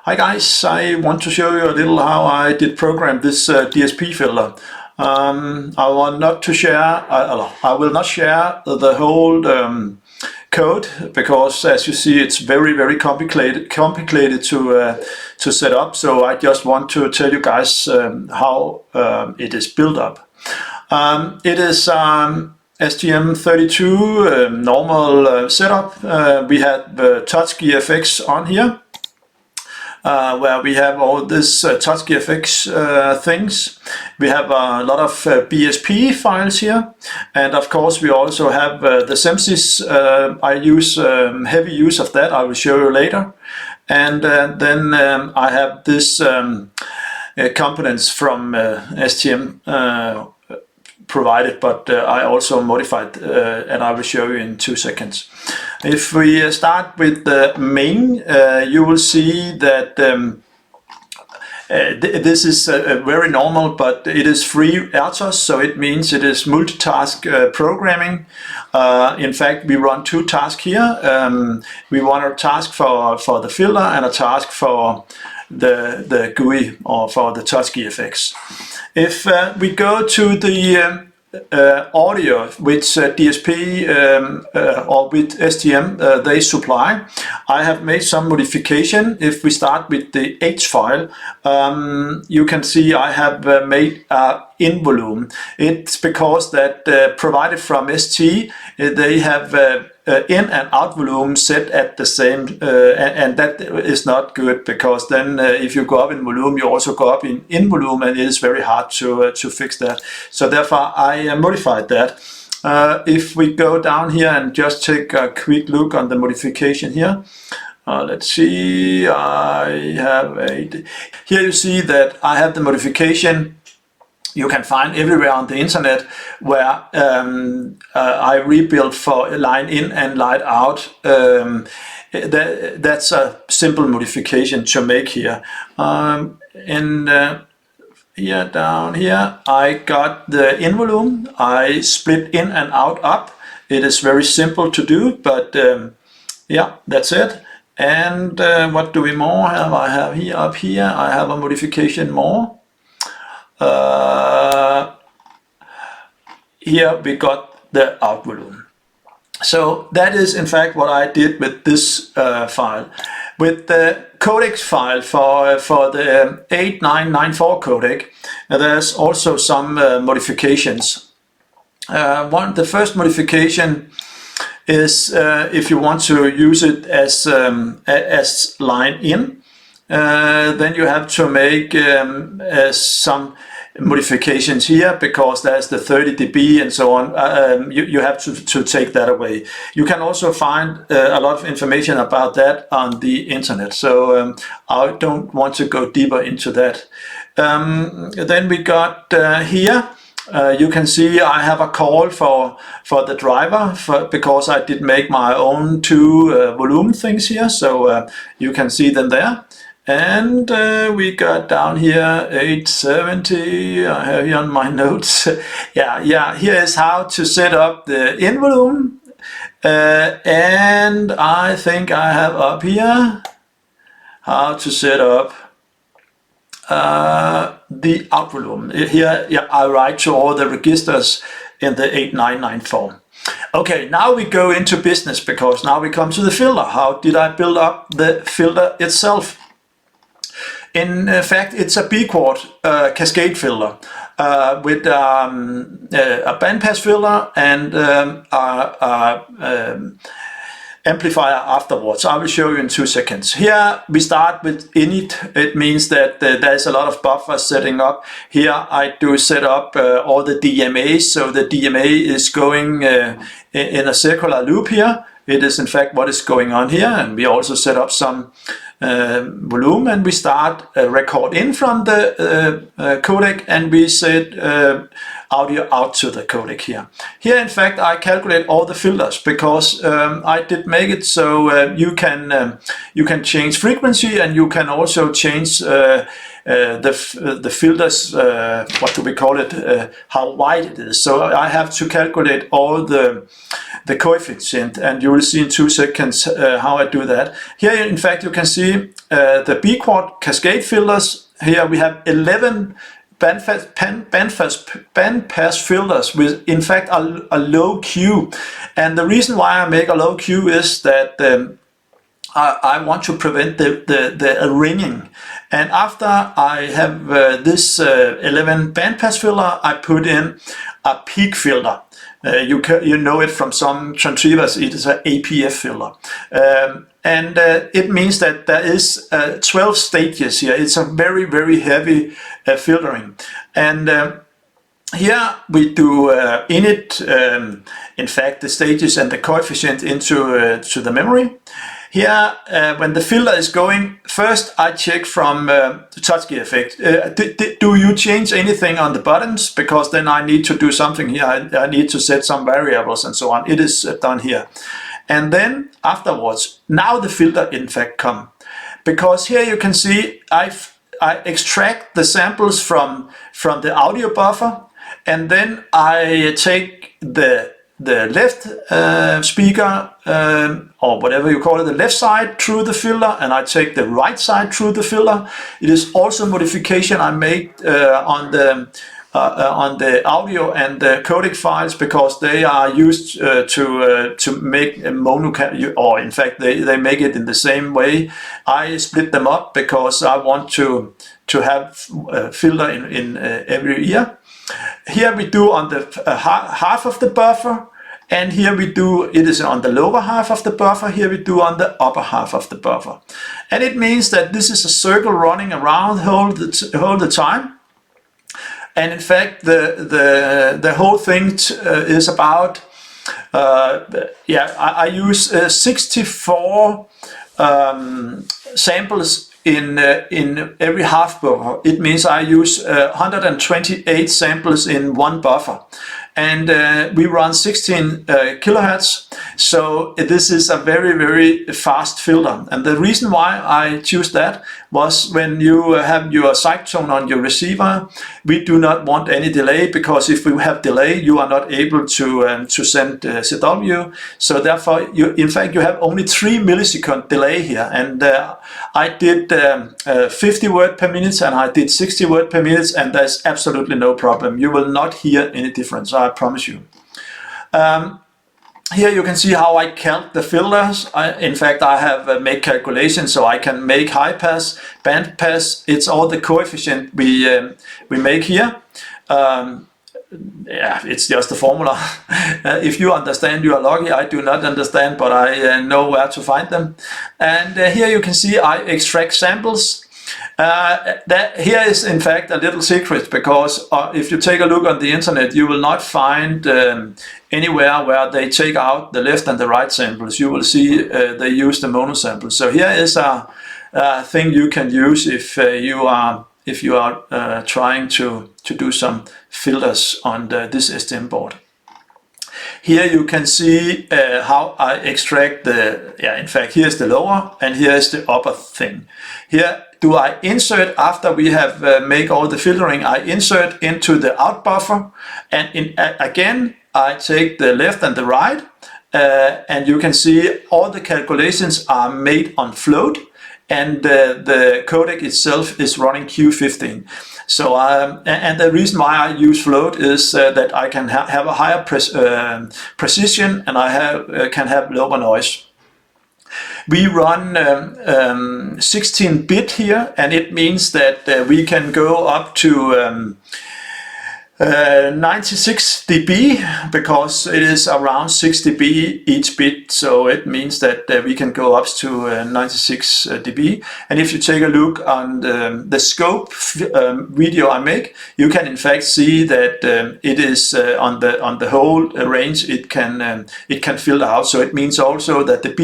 Hi guys, I want to show you a little how I did program this DSP filter. I want not to share, I will not share the whole code because, as you see, it's very complicated to set up. So I just want to tell you guys how it is built up. It is STM32 normal setup. We have touch GFX on here. Where we have all this touch GFX things. We have a lot of BSP files here, and of course we also have the SEMSys. I use heavy use of that. I will show you later. And then I have this components from STM provided, but I also modified, and I will show you in 2 seconds. If we start with the main, you will see that this is very normal, but it is free RTOS, so it means it is multitask programming. In fact, we run 2 tasks here. We run a task for the filter and a task for the GUI or for the touch GFX. If we go to the audio which DSP or with STM they supply, I have made some modification. If we start with the H file, you can see I have made in volume. It's because that provided from ST, they have in and out volume set at the same, and that is not good, because then if you go up in volume, you also go up in volume, and it is very hard to fix that. So therefore I modified that. If we go down here and just take a quick look on the modification here, let's see, here you see that I have the modification you can find everywhere on the internet, where I rebuilt for line in and line out. That's a simple modification to make here. Here down here, I got the in volume. I split in and out up. It is very simple to do, but yeah, that's it. And what do we more have? I have here up here. I have a modification more. Here we got the out volume. So that is in fact what I did with this file. With the codec file for the 8994 codec, there's also some modifications. The first modification is if you want to use it as line in, then you have to make some modifications here, because there's the 30 dB and so on. You have to take that away. You can also find a lot of information about that on the internet, so I don't want to go deeper into that. Then we got here, you can see I have a call for the driver, because I did make my own 2 volume things here, so you can see them there. And we got down here 870. I have here on my notes. yeah. Here is how to set up the in volume, and I think I have up here how to set up the out volume. Here, yeah, I write to all the registers in the 8994. Okay, now we go into business, because now we come to the filter. How did I build up the filter itself? In fact, it's a B-quad cascade filter with a bandpass filter and amplifier afterwards. I will show you in 2 seconds. Here we start with init. It means that there's a lot of buffers setting up. Here I do set up all the DMAs, so the DMA is going in a circular loop here. It is in fact what is going on here, and we also set up some volume, and we start record in from the codec, and we set audio out to the codec here. Here in fact I calculate all the filters, because I did make it so you can change frequency, and you can also change the filters, what do we call it, how wide it is. So I have to calculate all the coefficient, and you will see in 2 seconds how I do that. Here in fact you can see see the B-quad cascade filters. Here we have 11 bandpass filters with, in fact, a low Q. And the reason why I make a low Q is that I want to prevent the ringing. And after I have this 11 bandpass filter, I put in a peak filter. You know it from some transceivers, it is an APF filter. And it means that there is 12 stages here. It's a very, very heavy filtering. And here we do init, in fact, the stages and the coefficient into to the memory. Here, when the filter is going, first I check from the touch gear effect. Do you change anything on the buttons? Because then I need to do something here. I need to set some variables and so on. It is done here. And then afterwards, now the filter in fact come. Because here you can see I extract the samples from the audio buffer, and then I take the left speaker, or whatever you call it, the left side through the filter, and I take the right side through the filter. It is also modification I made on the audio and the codec files, because they are used to make a mono, or in fact they make it in the same way. I split them up because I want to have a filter in every ear. Here we do on the half of the buffer, and here we do, it is on the lower half of the buffer, here we do on the upper half of the buffer. And it means that this is a circle running around all the time. And in fact, the whole thing is about, I use 64 samples in every half buffer. It means I use 128 samples in one buffer. And we run 16 kilohertz, so this is a very, very fast filter. And the reason why I choose that was when you have your cycle tone on your receiver, we do not want any delay, because if we have delay, you are not able to send CW. So therefore, in fact, you have only 3 millisecond delay here. And I did 50 words per minute, and I did 60 words per minute, and there's absolutely no problem. You will not hear any difference, I promise you. Here you can see how I count the filters. In fact, I have made calculations so I can make high pass, band pass. It's all the coefficient we make here. Yeah, it's just a formula. If you understand, you are lucky. I do not understand, but I know where to find them. And here you can see I extract samples. Here is in fact a little secret, because if you take a look on the internet, you will not find anywhere where they take out the left and the right samples. You will see they use the mono samples. So here is a thing you can use if you are trying to do some filters on this STM board. Here you can see how I extract in fact, here's the lower and here's the upper thing. Here do I insert, after we have made all the filtering, I insert into the out buffer, and again I take the left and the right, and you can see all the calculations are made on float, and the codec itself is running Q15. So and the reason why I use float is that I can have a higher precision, and I can have lower noise. We run 16-bit here, and it means that we can go up to 96 dB, because it is around 6 dB each bit, so it means that we can go up to 96 dB. And if you take a look on the scope video I make, you can in fact see that it is on the whole range it can filter out. So it means also that the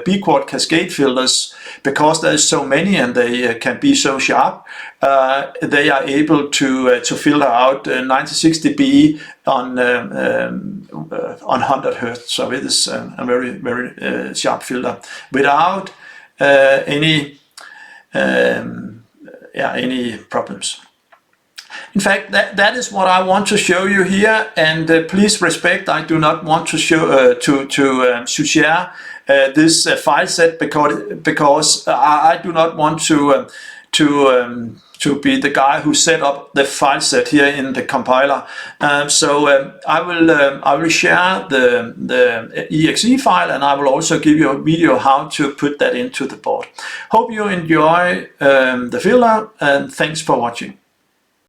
B-quad cascade filters, because there's so many and they can be so sharp, they are able to filter out 96 dB on 100 Hertz. So it is a very, very sharp filter without any problems. in fact, that is what I want to show you here, and please respect, I do not want to show to share this file set because I do not want to be the guy who set up the file set here in the compiler. So I will share the exe file, and I will also give you a video how to put that into the board. Hope you enjoy the filter, and thanks for watching.